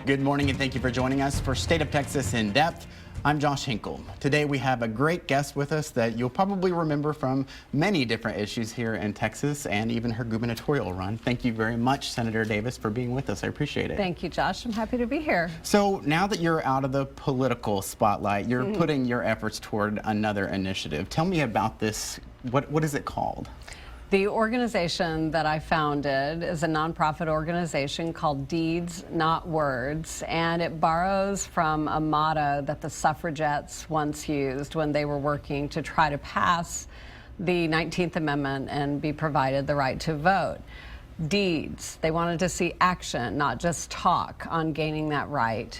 Good morning and thank you for joining us for State of Texas in Depth. I'm Josh Hinkle. Today we have a great guest with us that you'll probably remember from many different issues here in Texas and even her gubernatorial run. Thank you very much, Senator Davis, for being with us. I appreciate it. Thank you, Josh. I'm happy to be here. So now that you're out of the political spotlight, you're putting your efforts toward another initiative. Tell me about this. What is it called? The organization that I founded is a nonprofit organization called Deeds, Not Words, and it borrows from a motto that the suffragettes once used when they were working to try to pass the 19th Amendment and be provided the right to vote. Deeds. They wanted to see action, not just talk on gaining that right.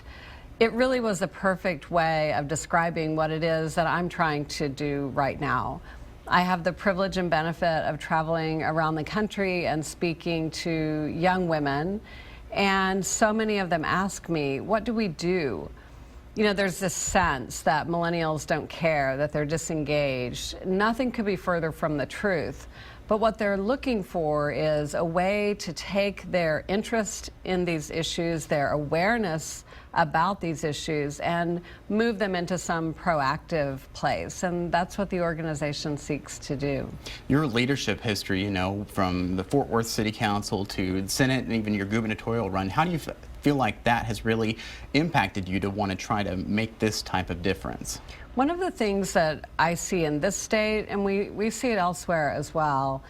It really was a perfect way of describing what it is that I'm trying to do right now. I have the privilege and benefit of traveling around the country and speaking to young women, and so many of them ask me, what do we do? You know, there's this sense that millennials don't care, that they're disengaged. Nothing could be further from the truth. But what they're looking for is a way to take their interest in these issues, their awareness about these issues, and move them into some proactive place. And that's what the organization seeks to do. Your leadership history, you know, from the Fort Worth City Council to the Senate and even your gubernatorial run, how do you feel like that has really impacted you to want to try to make this type of difference? One of the things that I see in this state, and we see it elsewhere as well,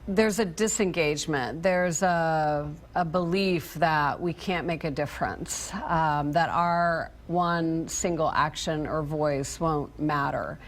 there's a disengagement. There's a belief that we can't make a difference, that our one single action or voice won't matter.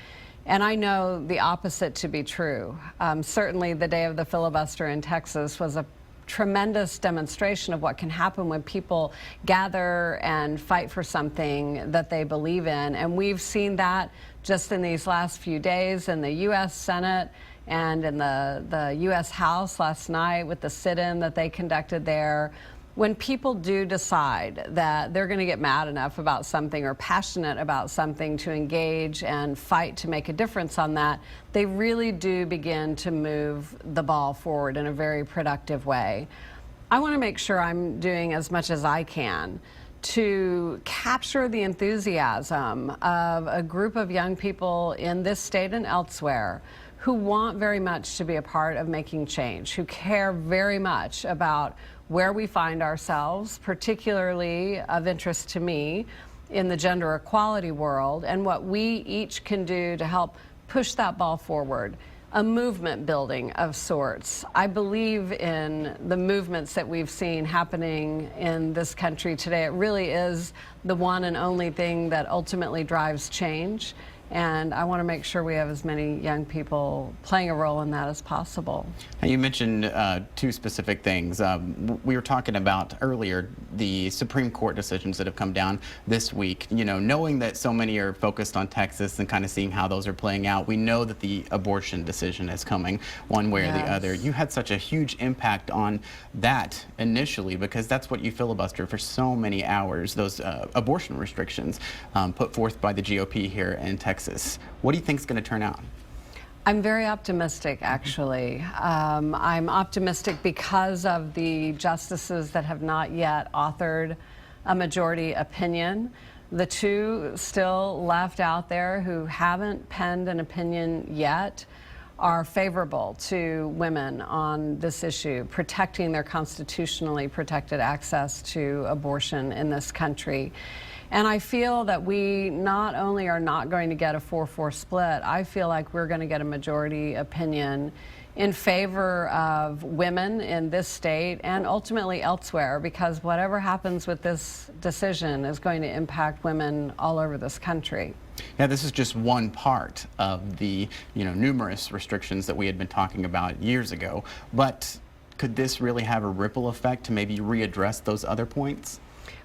And I know the opposite to be true. Certainly the day of the filibuster in Texas was a tremendous demonstration of what can happen when people gather and fight for something that they believe in. And we've seen that just in these last few days in the U.S. Senate and in the U.S. House last night with the sit-in that they conducted there. When people do decide that they're going to get mad enough about something or passionate about something to engage and fight to make a difference on that, they really do begin to move the ball forward in a very productive way. I want to make sure I'm doing as much as I can to capture the enthusiasm of a group of young people in this state and elsewhere who want very much to be a part of making change, who care very much about where we find ourselves, particularly of interest to me in the gender equality world, and what we each can do to help push that ball forward. A movement building of sorts. I believe in the movements that we've seen happening in this country today. It really is the one and only thing that ultimately drives change. And I want to make sure we have as many young people playing a role in that as possible. Now you mentioned two specific things. We were talking about earlier the Supreme Court decisions that have come down this week. You know, knowing that so many are focused on Texas and kind of seeing how those are playing out, we know that the abortion decision is coming one way or the other. You had such a huge impact on that initially because that's what you filibustered for so many hours, those abortion restrictions put forth by the GOP here in Texas. What do you think is going to turn out? I'm very optimistic, actually. I'm optimistic because of the justices that have not yet authored a majority opinion. The two still left out there who haven't penned an opinion yet are favorable to women on this issue, protecting their constitutionally protected access to abortion in this country. And I feel that we not only are not going to get a 4-4 split, I feel like we're going to get a majority opinion in favor of women in this state and ultimately elsewhere, because whatever happens with this decision is going to impact women all over this country. Yeah, this is just one part of the, numerous restrictions that we had been talking about years ago. But could this really have a ripple effect to maybe readdress those other points?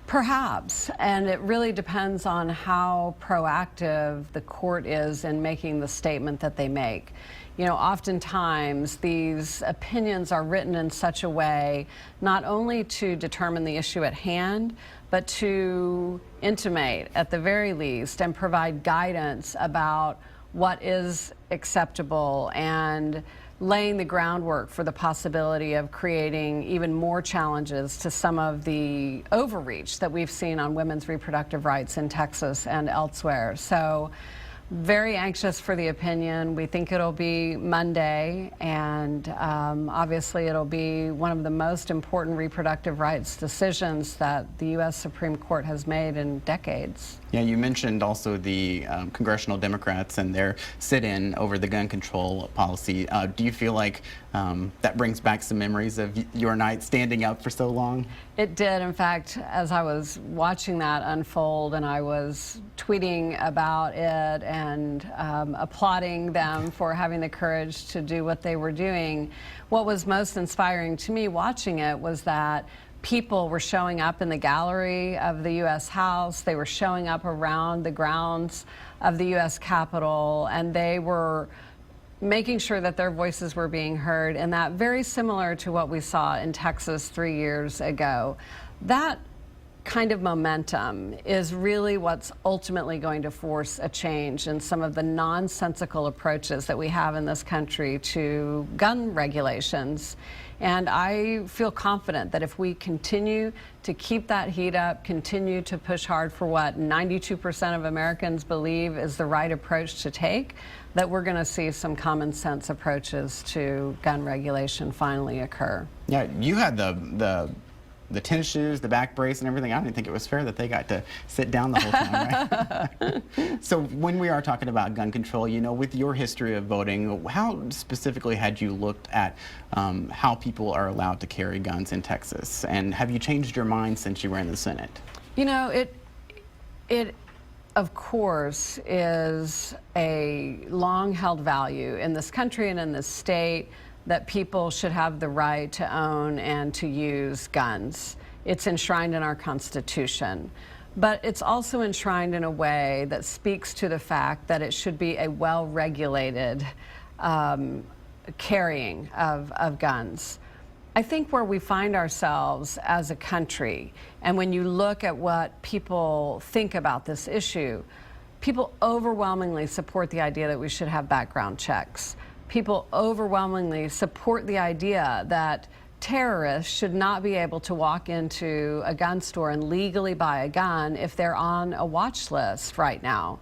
Perhaps, and it really depends on how proactive the court is in making the statement that they make. You know, oftentimes these opinions are written in such a way not only to determine the issue at hand, but to intimate at the very least and provide guidance about what is acceptable and laying the groundwork for the possibility of creating even more challenges to some of the overreach that we've seen on women's reproductive rights in Texas and elsewhere. So very anxious for the opinion. We think it'll be Monday, and obviously it'll be one of the most important reproductive rights decisions that the U.S. Supreme Court has made in decades. Yeah, you mentioned also the Congressional Democrats and their sit-in over the gun control policy. Do you feel like that brings back some memories of your night standing up for so long? It did. In fact, as I was watching that unfold and I was tweeting about it and applauding them for having the courage to do what they were doing, what was most inspiring to me watching it was that people were showing up in the gallery of the U.S. House. They were showing up around the grounds of the U.S. Capitol, and they were making sure that their voices were being heard, and that very similar to what we saw in Texas 3 years ago. That kind of momentum is really what's ultimately going to force a change in some of the nonsensical approaches that we have in this country to gun regulations. And I feel confident that if we continue to keep that heat up, continue to push hard for what 92% of Americans believe is the right approach to take, that we're going to see some common sense approaches to gun regulation finally occur. Yeah, you had the tennis shoes, the back brace and everything. I didn't think it was fair that they got to sit down the whole time, right? So when we are talking about gun control, you know, with your history of voting, how specifically had you looked at how people are allowed to carry guns in Texas? And have you changed your mind since you were in the Senate? You know, it of course is a long-held value in this country and in this state that people should have the right to own and to use guns. It's enshrined in our Constitution. But it's also enshrined in a way that speaks to the fact that it should be a well-regulated carrying of guns. I think where we find ourselves as a country, and when you look at what people think about this issue, people overwhelmingly support the idea that we should have background checks. People overwhelmingly support the idea that terrorists should not be able to walk into a gun store and legally buy a gun if they're on a watch list right now.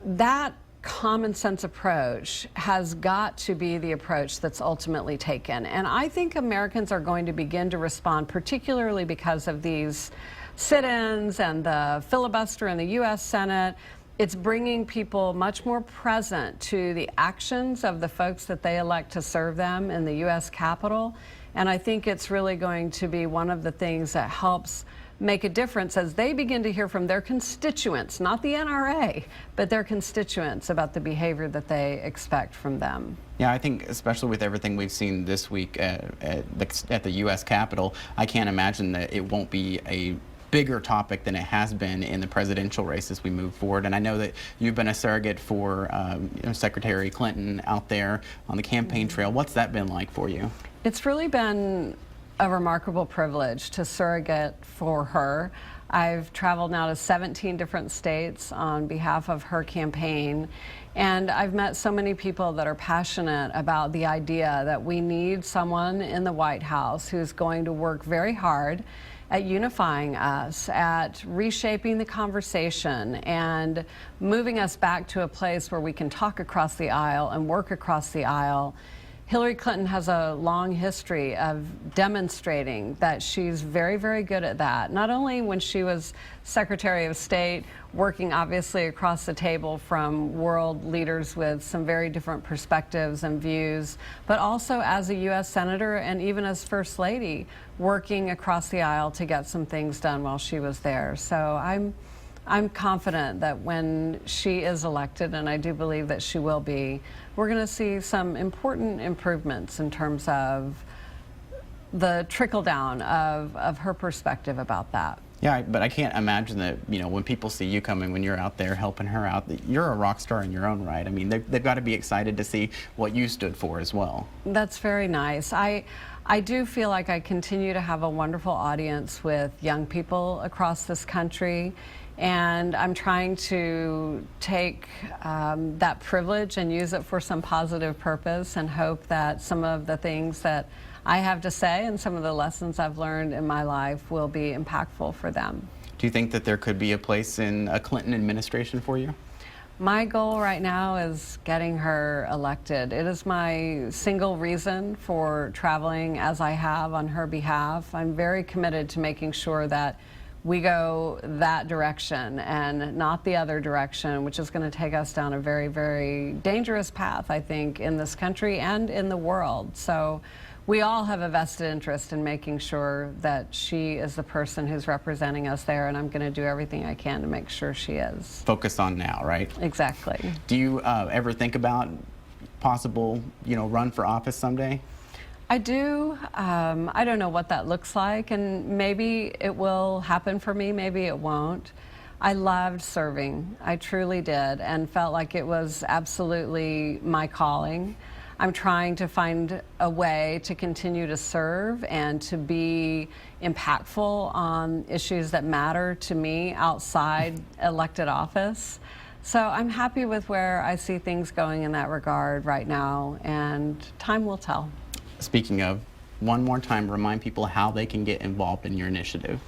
That common sense approach has got to be the approach that's ultimately taken. And I think Americans are going to begin to respond, particularly because of these sit-ins and the filibuster in the U.S. Senate. It's bringing people much more present to the actions of the folks that they elect to serve them in the U.S. Capitol. And I think it's really going to be one of the things that helps make a difference as they begin to hear from their constituents, not the NRA, but their constituents about the behavior that they expect from them. Yeah, I think especially with everything we've seen this week at the U.S. Capitol, I can't imagine that it won't be a bigger topic than it has been in the presidential race as we move forward. And I know that you've been a surrogate for Secretary Clinton out there on the campaign trail. What's that been like for you? It's really been a remarkable privilege to surrogate for her. I've traveled now to 17 different states on behalf of her campaign, and I've met so many people that are passionate about the idea that we need someone in the White House who's going to work very hard at unifying us, at reshaping the conversation and moving us back to a place where we can talk across the aisle and work across the aisle. Hillary Clinton has a long history of demonstrating that she's very, very good at that. Not only when she was Secretary of State, working obviously across the table from world leaders with some very different perspectives and views, but also as a U.S. Senator and even as First Lady, working across the aisle to get some things done while she was there. So I'm confident that when she is elected, and I do believe that she will be, we're going to see some important improvements in terms of the trickle down of her perspective about that. Yeah, but I can't imagine that, when people see you coming, when you're out there helping her out, that you're a rock star in your own right. I mean, they've got to be excited to see what you stood for as well. That's very nice. I do feel like I continue to have a wonderful audience with young people across this country, and I'm trying to take that privilege and use it for some positive purpose, and hope that some of the things that I have to say and some of the lessons I've learned in my life will be impactful for them. Do you think that there could be a place in a Clinton administration for you? My goal right now is getting her elected. It is my single reason for traveling as I have on her behalf. I'm very committed to making sure that we go that direction and not the other direction, which is going to take us down a very, very dangerous path, I think, in this country and in the world. So we all have a vested interest in making sure that she is the person who's representing us there, and I'm going to do everything I can to make sure she is. Focus on now, right? Exactly. Do you ever think about possible, run for office someday? I do. I don't know what that looks like, and maybe it will happen for me, maybe it won't. I loved serving. I truly did, and felt like it was absolutely my calling. I'm trying to find a way to continue to serve and to be impactful on issues that matter to me outside elected office. So I'm happy with where I see things going in that regard right now, and time will tell. Speaking of, one more time, remind people how they can get involved in your initiative.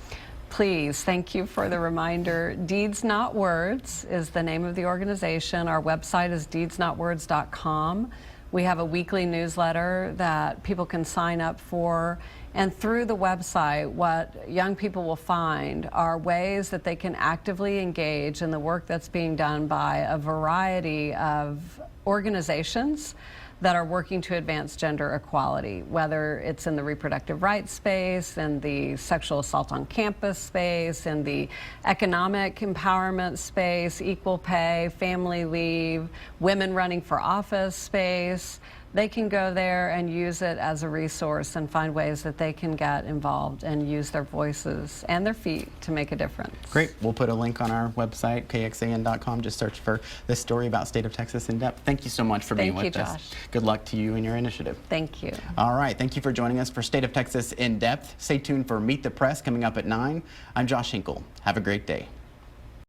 Please, thank you for the reminder. Deeds Not Words is the name of the organization. Our website is deedsnotwords.com. We have a weekly newsletter that people can sign up for. And through the website, what young people will find are ways that they can actively engage in the work that's being done by a variety of organizations that are working to advance gender equality, whether it's in the reproductive rights space, in the sexual assault on campus space, in the economic empowerment space, equal pay, family leave, women running for office space. They can go there and use it as a resource and find ways that they can get involved and use their voices and their feet to make a difference. Great. We'll put a link on our website, kxan.com. Just search for this story about State of Texas in depth. Thank you so much for being with us. Thank you, Josh. Good luck to you and your initiative. Thank you. All right. Thank you for joining us for State of Texas in depth. Stay tuned for Meet the Press coming up at 9. I'm Josh Hinkle. Have a great day.